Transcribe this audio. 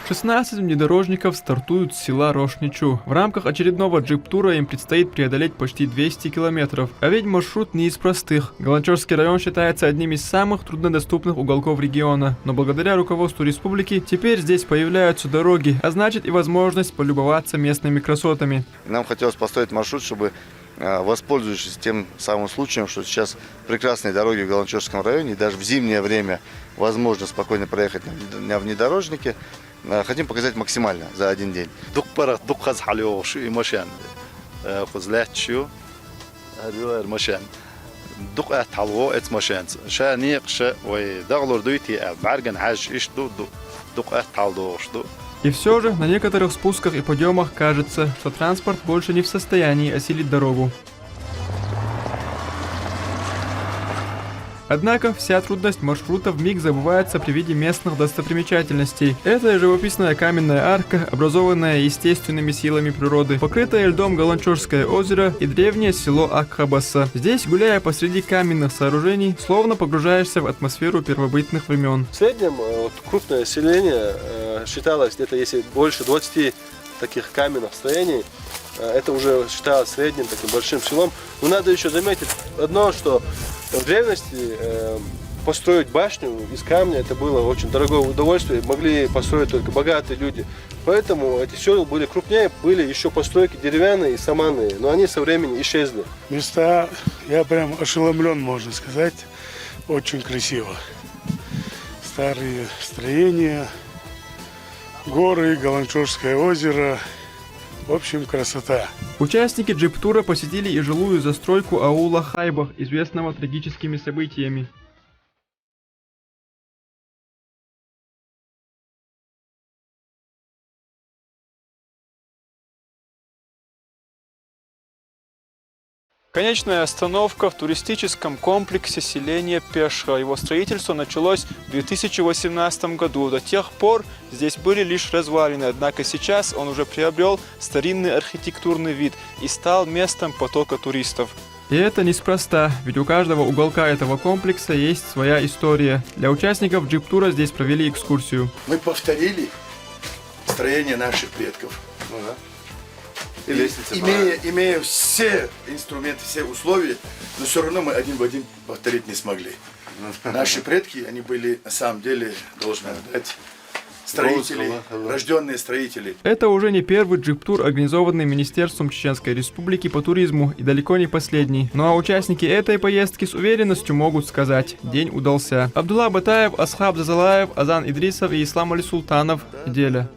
16 внедорожников стартуют с села Рошничу. В рамках очередного джип-тура им предстоит преодолеть почти 200 километров. А ведь маршрут не из простых. Галанчорский район считается одним из самых труднодоступных уголков региона. Но благодаря руководству республики теперь здесь появляются дороги, а значит и возможность полюбоваться местными красотами. Нам хотелось построить маршрут, чтобы, воспользовавшись тем самым случаем, что сейчас прекрасные дороги в Галанчорском районе, и даже в зимнее время возможно спокойно проехать на внедорожнике, хотим показать максимально за один день. И все же на некоторых спусках и подъемах кажется, что транспорт больше не в состоянии осилить дорогу. Однако вся трудность маршрута вмиг забывается при виде местных достопримечательностей. Это живописная каменная арка, образованная естественными силами природы, покрытое льдом Галанчорское озеро и древнее село Акхабаса. Здесь, гуляя посреди каменных сооружений, словно погружаешься в атмосферу первобытных времен. В среднем крупное селение считалось, где-то если больше 20 таких каменных строений, это уже считалось средним таким большим селом. Но надо еще заметить одно, что в древности построить башню из камня это было очень дорогое удовольствие, могли построить только богатые люди. Поэтому эти села были крупнее, были еще постройки деревянные и саманные, но они со временем исчезли. Места, я прям ошеломлен, можно сказать, очень красиво. Старые строения, горы, Галанчорское озеро. В общем, красота. Участники джип-тура посетили и жилую застройку аула Хайбах, известного трагическими событиями. Конечная остановка в туристическом комплексе селения Пешха. Его строительство началось в 2018 году. До тех пор здесь были лишь развалины, однако сейчас он уже приобрел старинный архитектурный вид и стал местом потока туристов. И это неспроста, ведь у каждого уголка этого комплекса есть своя история. Для участников джип-тура здесь провели экскурсию. Мы повторили строение наших предков. Имея все инструменты, все условия, но все равно мы один в один повторить не смогли. Наши предки, они были на самом деле, должны отдать, строители, рожденные строители. Это уже не первый джип-тур, организованный Министерством Чеченской Республики по туризму, и далеко не последний. Ну а участники этой поездки с уверенностью могут сказать: день удался. Абдулла Батаев, Асхаб Зазалаев, Азан Идрисов и Ислам Али Султанов. Неделя.